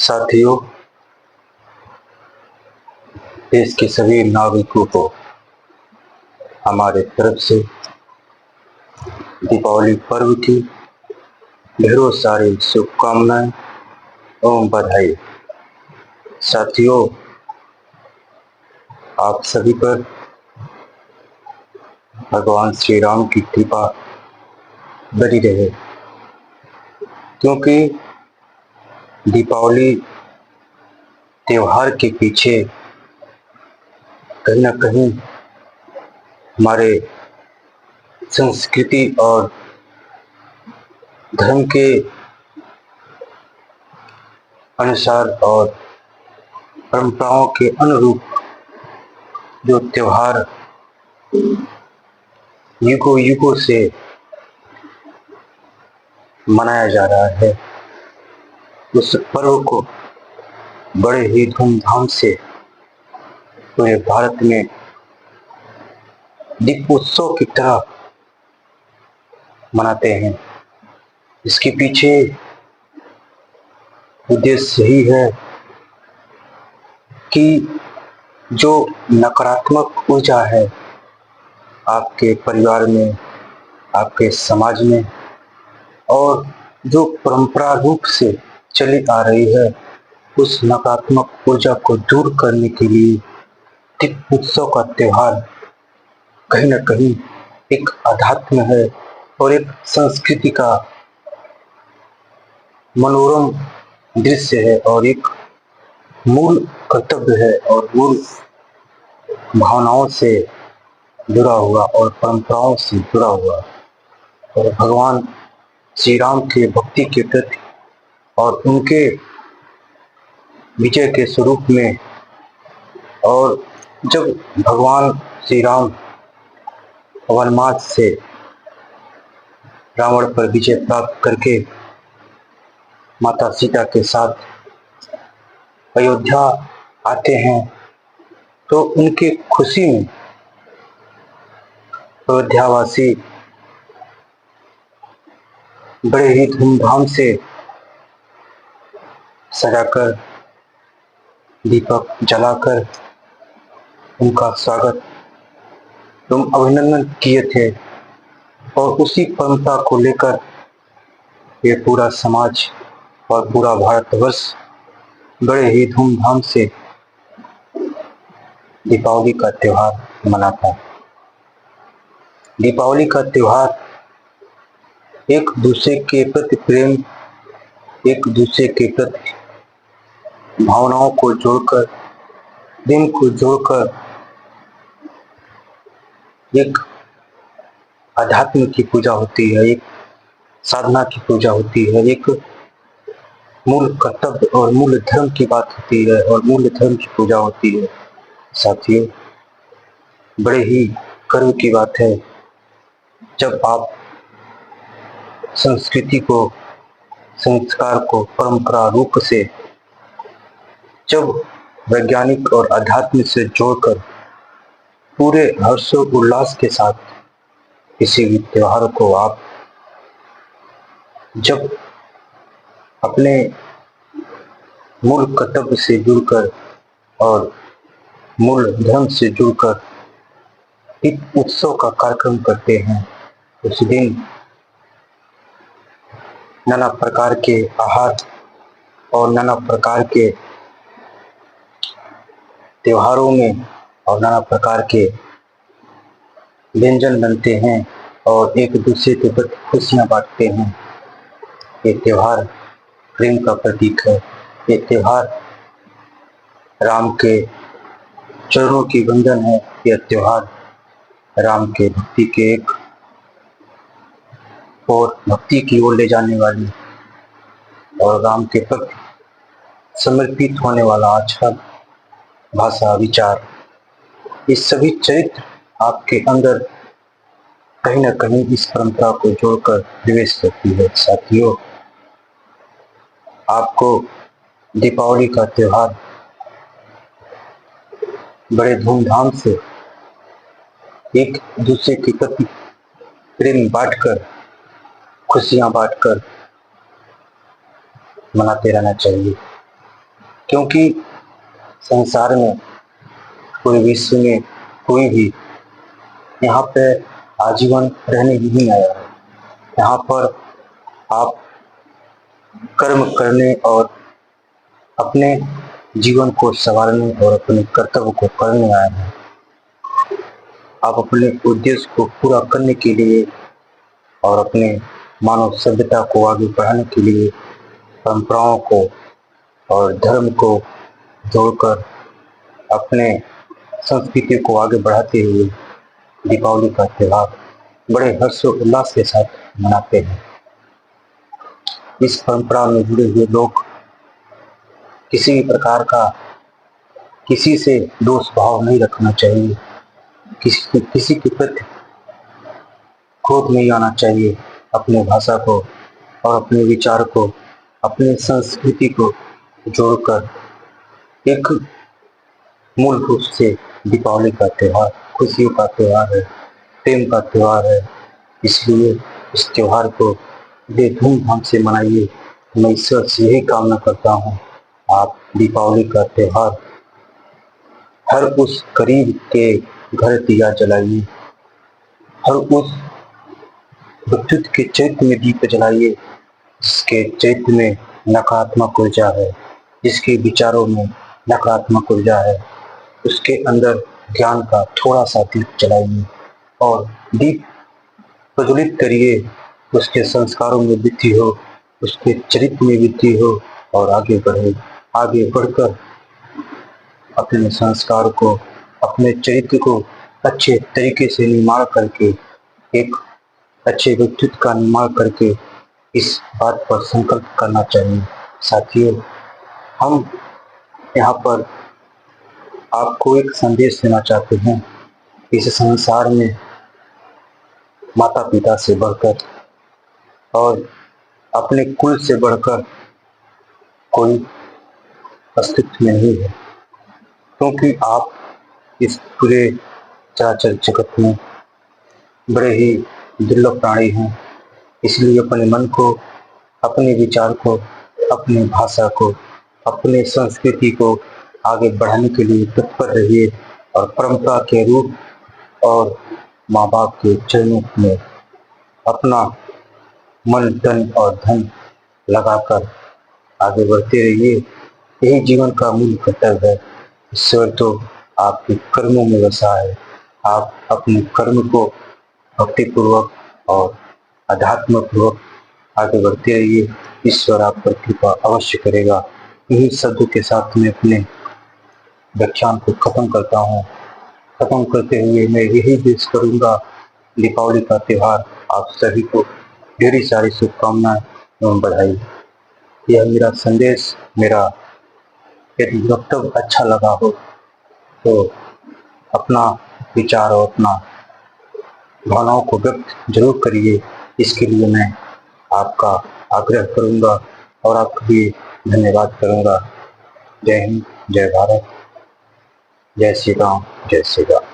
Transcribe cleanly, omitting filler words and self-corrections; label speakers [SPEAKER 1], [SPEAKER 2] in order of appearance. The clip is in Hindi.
[SPEAKER 1] साथियों, देश के सभी नागरिकों को हमारे तरफ से दीपावली पर्व की ढेरों सारी शुभकामनाएं एवं बधाई। साथियों, आप सभी पर भगवान श्री राम की कृपा बनी रहे, क्योंकि दीपावली त्योहार के पीछे कहीं न कहीं हमारे संस्कृति और धर्म के अनुसार और परंपराओं के अनुरूप जो त्योहार युगों युगों से मनाया जा रहा है, उस पर्व को बड़े ही धूमधाम से पूरे भारत में दीपोत्सव की तरह मनाते हैं। इसके पीछे उद्देश्य यही है कि जो नकारात्मक ऊर्जा है आपके परिवार में, आपके समाज में, और जो परंपरा रूप से चली आ रही है, उस नकारात्मक ऊर्जा को दूर करने के लिए दीप उत्सव का त्योहार कहीं न कहीं एक अध्यात्म है और एक संस्कृति का मनोरम दृश्य है और एक मूल कर्तव्य है और मूल भावनाओं से जुड़ा हुआ और परंपराओं से जुड़ा हुआ और भगवान श्री राम के भक्ति के प्रति और उनके विजय के स्वरूप में। और जब भगवान श्री राम वनवास से रावण पर विजय प्राप्त करके माता सीता के साथ अयोध्या आते हैं, तो उनकी खुशी में अयोध्यावासी बड़े ही धूमधाम से सजाकर दीपक जलाकर उनका स्वागत एवं अभिनंदन किए थे। और उसी परंपरा को लेकर ये पूरा समाज और पूरा भारतवर्ष बड़े ही धूमधाम से दीपावली का त्योहार मनाता है। दीपावली का त्योहार एक दूसरे के प्रति प्रेम, एक दूसरे के प्रति भावनाओं को जोड़कर, दिन को जोड़कर एक अध्यात्म की पूजा होती है, एक साधना की पूजा होती है, एक मूल कर्तव्य और मूल धर्म की बात होती है और मूल धर्म की पूजा होती है। साथियों, बड़े ही गर्व की बात है जब आप संस्कृति को, संस्कार को परंपरा रूप से जब वैज्ञानिक और अध्यात्म से जोड़कर पूरे हर्षोल्लास के साथ किसी भी त्योहार को आप जब अपने मूल कर्तव्य से जुड़कर और मूल धर्म से जुड़कर एक उत्सव का कार्यक्रम करते हैं, उस दिन नाना प्रकार के आहार और नाना प्रकार के त्योहारों में और नाना प्रकार के व्यंजन बनते हैं और एक दूसरे के प्रति खुशियां बांटते हैं। ये त्योहार प्रेम का प्रतीक है। ये त्योहार राम के चरणों की वंदन है। यह त्योहार राम के भक्ति के एक और भक्ति की ओर ले जाने वाली और राम के प्रति समर्पित होने वाला आचरण, भाषा, विचार, ये सभी चरित्र आपके अंदर कहीं न कहीं इस परंपरा को जोड़कर प्रवेश करती है। साथियों, आपको दीपावली का त्योहार बड़े धूमधाम से एक दूसरे के प्रति प्रेम बांटकर, खुशियां बांटकर मनाते रहना चाहिए। क्योंकि संसार में, पूरे विश्व में कोई भी यहाँ पे आजीवन रहने ही नहीं आया है। यहाँ पर आप कर्म करने और अपने जीवन को संवारने और अपने कर्तव्य को करने आए हैं। आप अपने उद्देश्य को पूरा करने के लिए और अपने मानव सभ्यता को आगे बढ़ाने के लिए परंपराओं को और धर्म को जोड़कर अपने संस्कृति को आगे बढ़ाते हुए दीपावली का त्योहार बड़े हर्षोल्लास के साथ मनाते हैं। इस परंपरा में जुड़े हुए लोग किसी भी प्रकार का किसी से दोष भाव नहीं रखना चाहिए, किसी के प्रति क्रोध नहीं आना चाहिए। अपने भाषा को और अपने विचार को, अपने संस्कृति को जोड़कर एक मूल रूप से दीपावली का त्योहार खुशियों का त्योहार है, प्रेम का त्योहार है। इसलिए इस त्योहार को बड़े धूमधाम से मनाइए। मैं ईश्वर से यही कामना करता हूँ, आप दीपावली का त्योहार हर उस गरीब के घर दिया जलाइए, हर उस विद्युत के चैत्य में दीप जलाइए जिसके चैत्य में नकारात्मक ऊर्जा है, जिसके विचारों में नकारात्मक ऊर्जा है। उसके अंदर ज्ञान का थोड़ा सा दीप जलाइए और दीप प्रज्वलित करिए। उसके संस्कारों में वृद्धि हो, उसके चरित्र में वृद्धि हो और आगे बढ़े। आगे बढ़कर अपने संस्कार को, अपने चरित्र को अच्छे तरीके से निर्माण करके, एक अच्छे व्यक्तित्व का निर्माण करके इस बात पर संकल्प करना चाहिए। साथियों, हम यहाँ पर आपको एक संदेश देना चाहते हैं। इस संसार में माता पिता से बढ़कर और अपने कुल से बढ़कर कोई अस्तित्व नहीं है, क्योंकि आप इस पूरे चराचर जगत में बड़े ही दुर्लभ प्राणी हैं। इसलिए अपने मन को, अपने विचार को, अपनी भाषा को, अपने संस्कृति को आगे बढ़ाने के लिए तत्पर रहिए और परंपरा के रूप और माँ बाप के चरणों में अपना मन, तन और धन लगाकर आगे बढ़ते रहिए। यही जीवन का मूल कर्तव्य है। ईश्वर तो आपके कर्मों में बसा है। आप अपने कर्म को भक्तिपूर्वक और अध्यात्म पूर्वक आगे बढ़ते रहिए। ईश्वर आप पर कृपा अवश्य करेगा। यही शब्दों के साथ मैं अपने व्याख्यान को खत्म करता हूँ। खत्म करते हुए मैं यही विश करूँगा, दीपावली का त्योहार आप सभी को ढेरी सारी शुभकामनाएं एवं बधाई। यह मेरा संदेश, मेरा यदि वक्तव्य अच्छा लगा हो तो अपना विचार और अपना भावनाओं को व्यक्त जरूर करिए। इसके लिए मैं आपका आग्रह करूंगा और आपका भी धन्यवाद करूंगा। जय हिंद, जय भारत, जय श्री राम, जय श्री राम।